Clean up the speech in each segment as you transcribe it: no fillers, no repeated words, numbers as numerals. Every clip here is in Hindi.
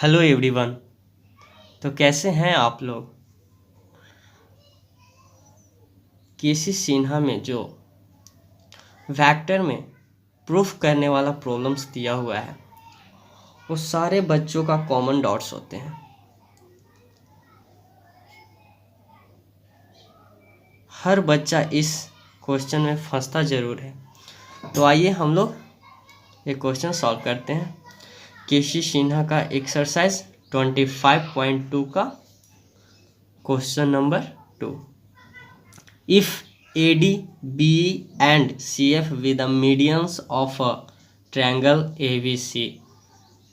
Hello everyone. तो कैसे हैं आप लोग। केसी सिन्हा में जो वेक्टर में प्रूफ करने वाला प्रॉब्लम्स दिया हुआ है वो सारे बच्चों का कॉमन डॉट्स होते हैं। हर बच्चा इस क्वेश्चन में फंसता ज़रूर है। तो आइए हम लोग ये क्वेश्चन सॉल्व करते हैं। केसी सिन्हा का एक्सरसाइज 25.2 का question number 2। If AD, BE and CF with the medians of a triangle ABC,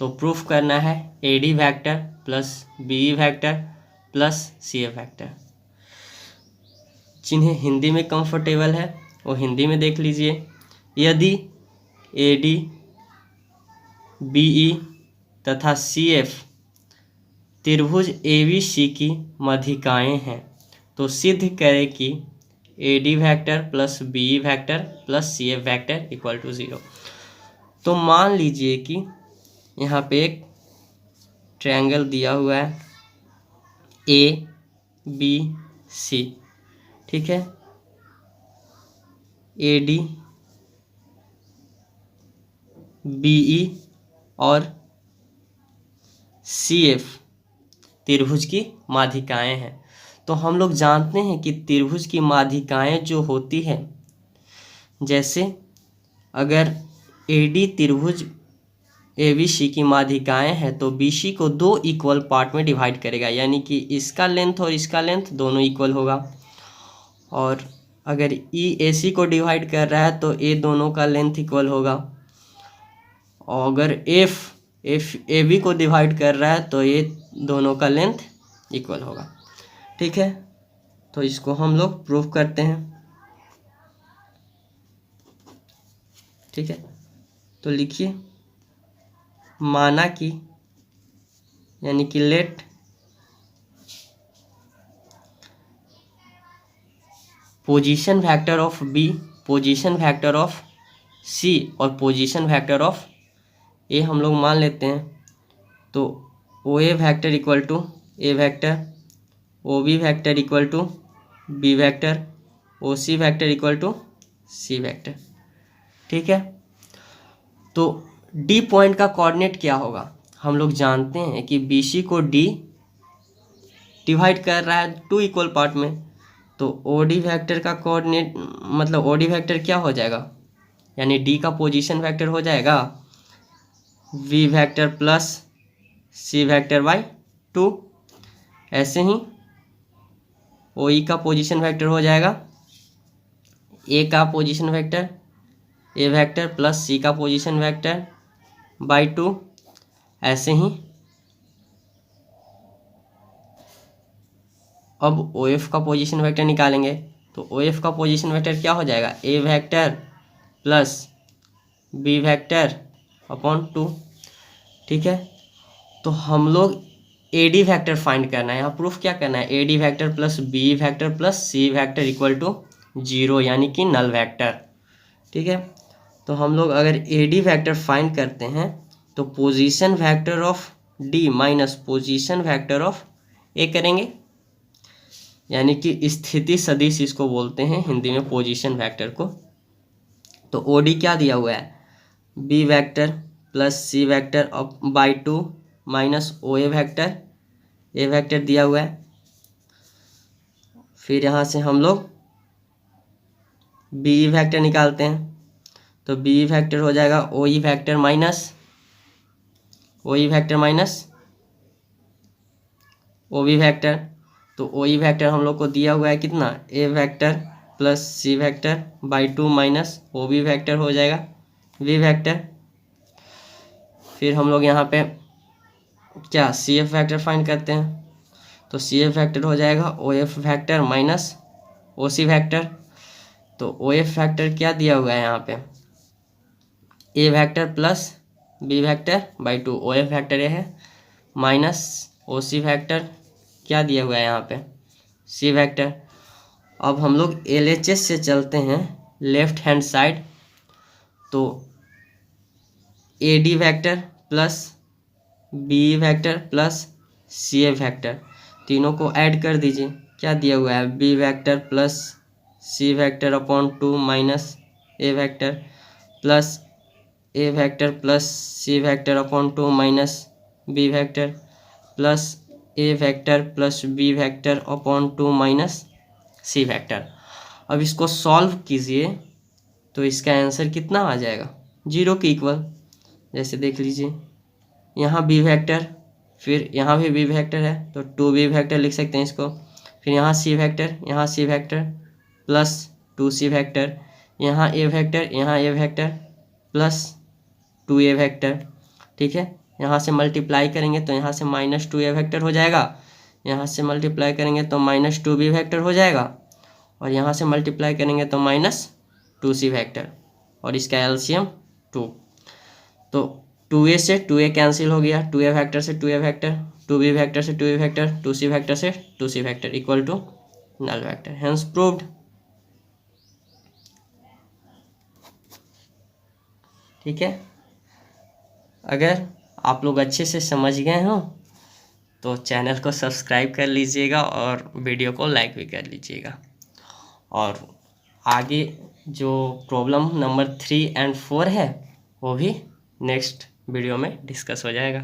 तो प्रूफ करना है AD vector plus BE vector plus CF vector. जिन्हें हिंदी में कंफर्टेबल है वो हिंदी में देख लीजिए। यदि AD, BE तथा CF त्रिभुज ABC की माध्यिकाएं हैं तो सिद्ध करें कि AD vector plus BE vector plus CF vector equal to 0। तो मान लीजिए कि यहाँ पे एक ट्रायंगल दिया हुआ है ABC, ठीक है। AD, BE और CF त्रिभुज की माध्यिकाएं हैं। तो हम लोग जानते हैं कि त्रिभुज की माध्यिकाएं जो होती है, जैसे अगर AD त्रिभुज ABC की माध्यिकाएं हैं तो BC को दो इक्वल पार्ट में डिवाइड करेगा, यानी कि इसका लेंथ और इसका लेंथ दोनों इक्वल होगा। और अगर EAC को डिवाइड कर रहा है तो A दोनों का लेंथ इक्वल होगा। और अगर AB को डिवाइड कर रहा है तो ये दोनों का लेंथ इक्वल होगा, ठीक है। तो इसको हम लोग प्रूव करते हैं, ठीक है। तो लिखिए, माना कि यानी कि let position vector of B, position vector of C और पोजीशन वेक्टर ऑफ A हम लोग मान लेते हैं। तो OA vector equal to A vector, OB vector equal to B vector, OC vector equal to C vector, ठीक है। तो D पॉइंट का कोऑर्डिनेट क्या होगा, हम लोग जानते हैं कि BC को D डिवाइड कर रहा है टू इक्वल पार्ट में। तो OD वेक्टर का कोऑर्डिनेट मतलब OD वेक्टर क्या हो जाएगा, यानी D का पोजीशन वेक्टर हो जाएगा V vector plus C vector by 2। ऐसे ही OE का पोजीशन वेक्टर हो जाएगा A का position vector A vector plus C का पोजीशन वेक्टर बाई 2। ऐसे ही अब OF का पोजीशन वेक्टर निकालेंगे तो OF का पोजीशन वेक्टर क्या हो जाएगा, A vector plus B vector upon 2, ठीक है। तो हम लोग AD वेक्टर फाइंड करना है, यहाँ प्रूफ क्या करना है, AD vector plus B vector plus C vector equal to 0, यानी कि नल वेक्टर, ठीक है। तो हम लोग अगर AD वेक्टर फाइंड करते हैं तो position vector of D minus position vector of A करेंगे, यानी कि स्थिति सदिश इसको बोलते हैं हिंदी में पोजीशन वेक्टर को। तो OD क्या दिया हुआ है, B vector plus C vector by 2 minus OA vector A vector दिया हुआ है। फिर यहाँ से हम लोग BE वेक्टर निकालते हैं तो BE वेक्टर हो जाएगा OE vector minus OB vector. तो OE वेक्टर हम लोग को दिया हुआ है कितना, A vector plus C vector by 2 minus OB vector हो जाएगा V वेक्टर। फिर हम लोग यहाँ पे क्या CF वेक्टर फाइंड करते हैं तो CF वेक्टर हो जाएगा OF vector minus OC vector. तो OF वेक्टर क्या दिया हुआ है यहाँ पे, A vector plus B vector by 2, OF vector ये है, माइनस OC वेक्टर क्या दिया हुआ है यहाँ पे, C वेक्टर। अब हम लोग LHS से चलते हैं लेफ्ट हैंड साइड। तो AD vector plus B vector plus C A vector, तीनों को ऐड कर दीजिए। क्या दिया हुआ है, B vector plus C vector upon 2 minus A vector plus A vector plus C vector upon 2 minus B vector plus A vector plus B vector upon 2 minus C vector. अब इसको सॉल्व कीजिए तो इसका आंसर कितना आ जाएगा, 0 के इक्वल। जैसे देख लीजिए, यहाँ बी वेक्टर, फिर यहाँ भी बी वेक्टर है तो 2b वेक्टर लिख सकते हैं इसको, फिर यहाँ C vector plus 2c vector, यहाँ ए वेक्टर प्लस 2a वेक्टर। ठीक है, यहाँ से मल्टीप्लाई करेंगे तो यहाँ से -2a वेक्टर हो जाएगा, यहाँ से मल्टीप्लाई करेंगे तो -2b वेक्टर हो जाएगा, और यहाँ से मल्टीप्लाई करेंगे तो -2c वेक्टर, और इसका एलसीएम 2। तो 2a से 2a कैंसिल हो गया, 2a वेक्टर से 2a वेक्टर, 2b वेक्टर से 2a वेक्टर, 2c वेक्टर से 2c vector equal to null vector, hence proved. ठीक है, अगर आप लोग अच्छे से समझ गए हो तो चैनल को सब्सक्राइब कर लीजिएगा और वीडियो को लाइक भी कर लीजिएगा, और आगे जो प्रॉब्लम नंबर 3 और 4 है वो भी नेक्स्ट वीडियो में डिस्कस हो जाएगा।